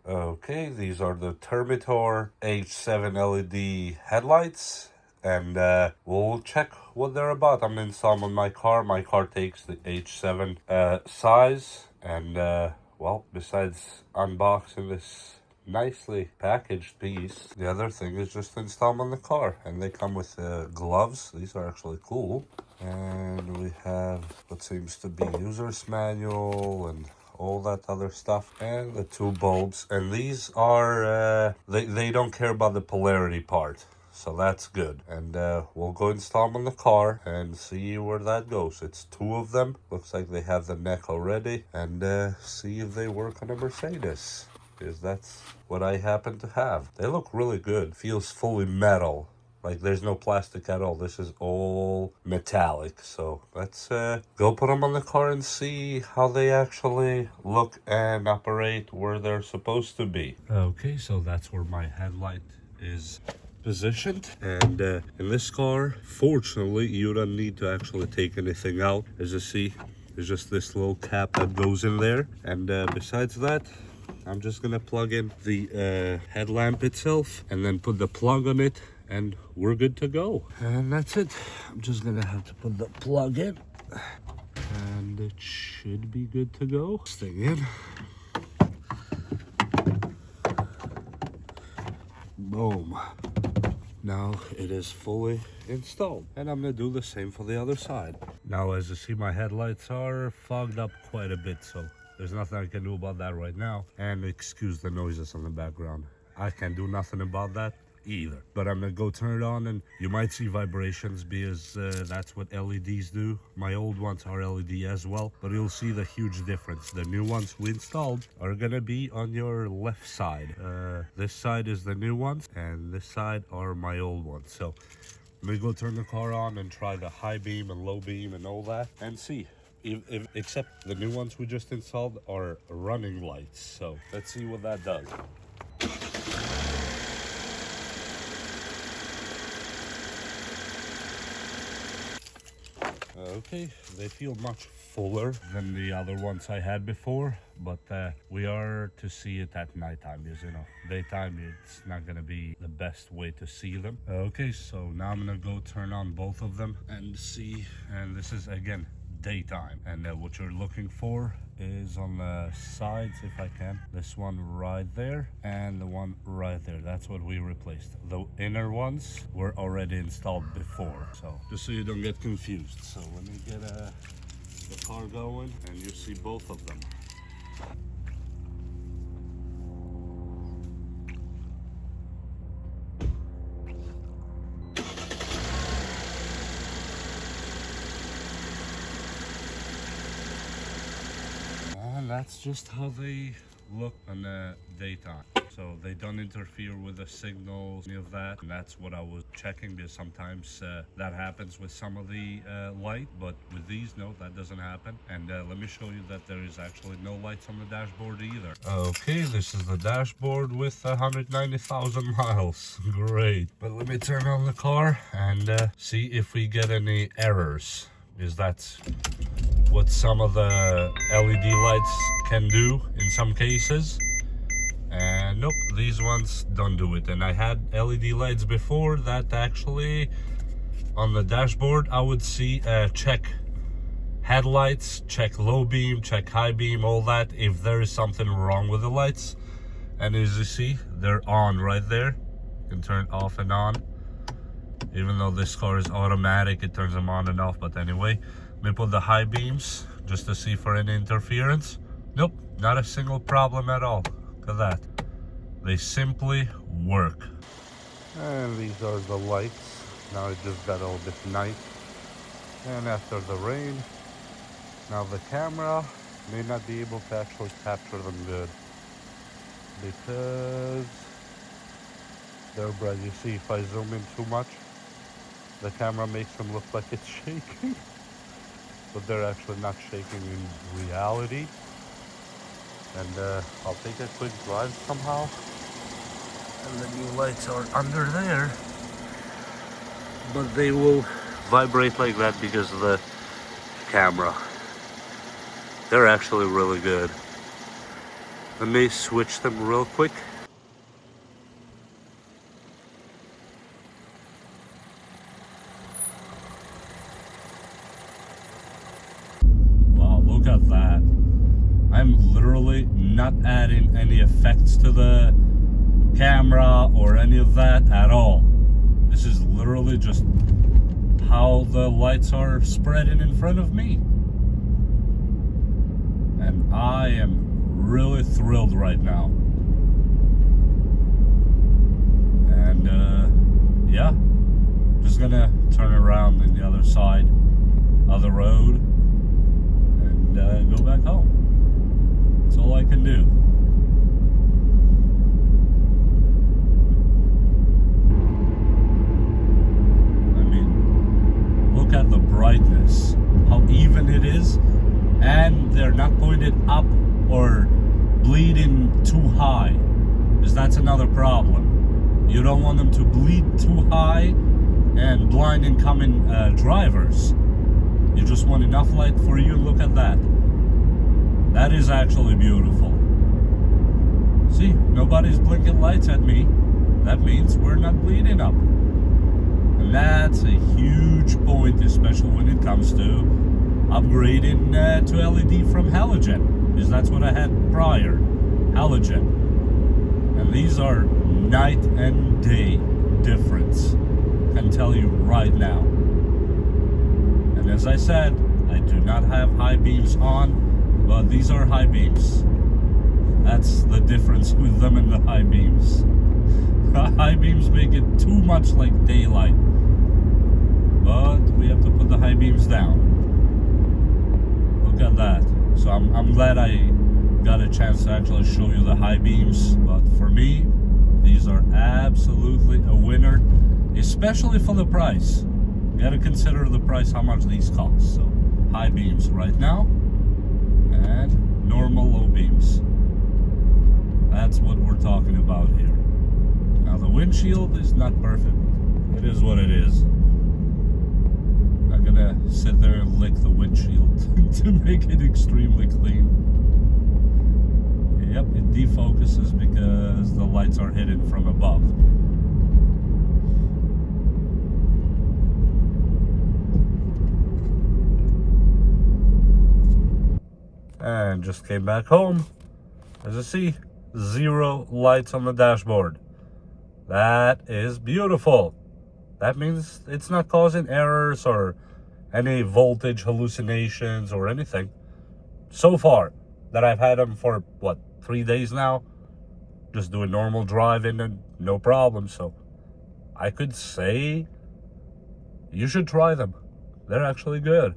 Okay, these are the Terminator H7 LED headlights, and we'll check what they're about. I'm gonna install them on my car. My car takes the H7 size, and well, besides unboxing this nicely packaged piece, the other thing is just to install them on the car, and they come with gloves. These are actually cool, and we have what seems to be user's manual and all that other stuff, and the two bulbs. And these are they don't care about the polarity part, so that's good. And we'll go install them on the car and see where that goes. It's two of them. Looks like they have the neck already, and see if they work on a Mercedes, because that's what I happen to have. They look really good. Feels fully metal. Like there's no plastic at all. This is all metallic. So let's go put them on the car and see how they actually look and operate where they're supposed to be. Okay, so that's where my headlight is positioned. And in this car, fortunately, you don't need to actually take anything out. As you see, there's just this little cap that goes in there. And besides that, I'm just gonna plug in the headlamp itself and then put the plug on it, and we're good to go. And that's it. I'm just gonna have to put the plug in, and it should be good to go. This thing in. Boom. Now it is fully installed, and I'm gonna do the same for the other side. Now, as you see, my headlights are fogged up quite a bit, so there's nothing I can do about that right now. And excuse the noises on the background. I can't do nothing about that either. But I'm gonna go turn it on, and you might see vibrations because that's what LEDs do. My old ones are LED as well, but you'll see the huge difference. The new ones we installed are gonna be on your left side. This side is the new ones, and this side are my old ones. So let me go turn the car on and try the high beam and low beam and all that, and see. Except the new ones we just installed are running lights. So let's see what that does. Okay, they feel much fuller than the other ones I had before, but we are to see it at nighttime, because you know, daytime it's not gonna be the best way to see them. Okay, so now I'm gonna go turn on both of them and see, and this is again daytime, and what you're looking for is on the sides, if I can, this one right there and the one right there. That's what we replaced. The inner ones were already installed before, so just so you don't get confused. So let me get the car going, and you see both of them. That's just how they look in the daytime. So they don't interfere with the signals, any of that. And that's what I was checking, because sometimes that happens with some of the light, but with these, no, that doesn't happen. And let me show you that there is actually no lights on the dashboard either. Okay, this is the dashboard with 190,000 miles. Great. But let me turn on the car and see if we get any errors, because that's what some of the LED lights can do in some cases. And nope, these ones don't do it. And I had LED lights before that actually on the dashboard I would see check headlights, check low beam, check high beam, all that, if there is something wrong with the lights. And as you see, they're on right there. You can turn off and on. Even though this car is automatic, it turns them on and off. But anyway, let me put the high beams just to see for any interference. Nope, not a single problem at all. Look at that. They simply work. And these are the lights. Now it just got a little bit night. And after the rain, now the camera may not be able to actually capture them good, because they're bright. You see, if I zoom in too much, the camera makes them look like it's shaking, but they're actually not shaking in reality. And I'll take a quick drive somehow, and the new lights are under there, but they will vibrate like that because of the camera. They're actually really good. Let me switch them real quick. Wow, look at that. I'm literally not adding any effects to the camera or any of that at all. This is literally just how the lights are spreading in front of me. And I am really thrilled right now. And yeah, just gonna turn around on the other side of the road and go back home. That's all I can do. I mean, look at the brightness, how even it is, and they're not pointed up or bleeding too high, because that's another problem. You don't want them to bleed too high and blind incoming drivers. You just want enough light for you. Look at that. That is actually beautiful. See, nobody's blinking lights at me. That means we're not bleeding up. And that's a huge point, especially when it comes to upgrading to LED from halogen, because that's what I had prior, halogen. And these are night and day difference, I can tell you right now. And as I said, I do not have high beams on, but these are high beams. That's the difference with them and the high beams. The high beams make it too much like daylight, but we have to put the high beams down. Look at that. So I'm glad I got a chance to actually show you the high beams, but for me, these are absolutely a winner, especially for the price. You gotta consider the price, how much these cost. So high beams right now, and normal low beams. That's what we're talking about here. Now the windshield is not perfect. It is what it is. I'm gonna sit there and lick the windshield to make it extremely clean. Yep, it defocuses because the lights are hidden from above. And just came back home. As you see, 0 lights on the dashboard. That is beautiful. That means it's not causing errors or any voltage hallucinations or anything. So far, that I've had them for, 3 days now? Just doing normal driving and no problem. So I could say you should try them. They're actually good.